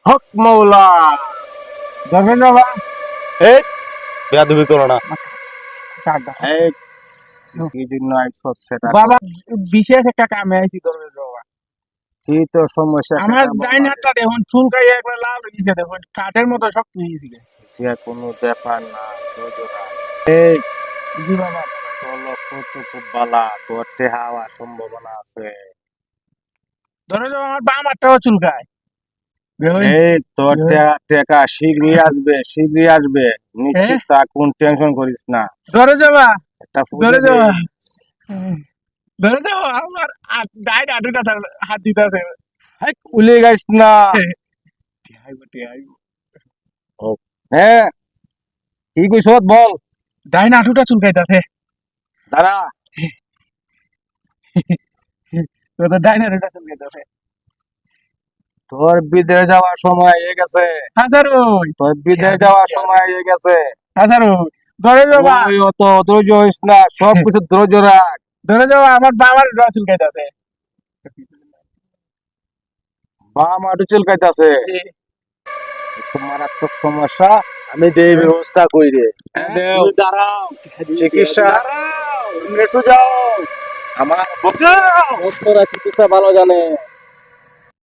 হক মৌলা ধর্মেন বাবা এই বেয়াদবি করো না। এই কি জন্য আইছো সেটা বাবা বিশেষ একটা কামে আইছি ধর্মেন বাবা। কি তো সমস্যা আমার সেটা বল ডাইন আগে। হাতটা দেখুন চুলকাইয়া একবার লাল হয়ে গেছে, দেখুন কাঠের মতো শক্ত হয়ে গেছে। যে কোনো ব্যাপার না জোজোরা এই জি বাবা। চলো কত খুব বালা করতে হওয়া সম্ভাবনা আছে ধরে যাও আমার বাম হাতটাও চুলকায়। দেখুন, এই তোর টাকা শীঘ্রই আসবে নিশ্চিত তা কোন টেনশন করিস না ধরে যাবা একটা ধরে ফুটে যাবা ধরে যাও আমার ডাইন হাঁটুটা হাত দিতে আছে। উলে গাইস না হ্যাঁ কি কইছ বল ডাইন হাঁটুটা চুলকাইতেছে। দাঁড়া তো ডাইন হাঁটুটা চুলকাইতেছে। তোর বিদেশ যাওয়ার সময় হয়ে গেছে হাজার ওই তোর বিদেশ যাওয়ার সময় হয়ে গেছে হাজার ওই ধরে যাবা তুই অত ধৈর্য হইস না সবকিছু ধৈর্য রাখ ধরে যাবা আমার বাবার চুলকাইতেছে। বাম হাঁটু চুলকাইতাছে মারাত্মক সমস্যা আমি দেই ব্যবস্থা কই রে তুমি দাঁড়াও, চিকিৎসা দাঁড়াও। এসো যাও আমার বক্তরা চিকিৎসা ভালো জানে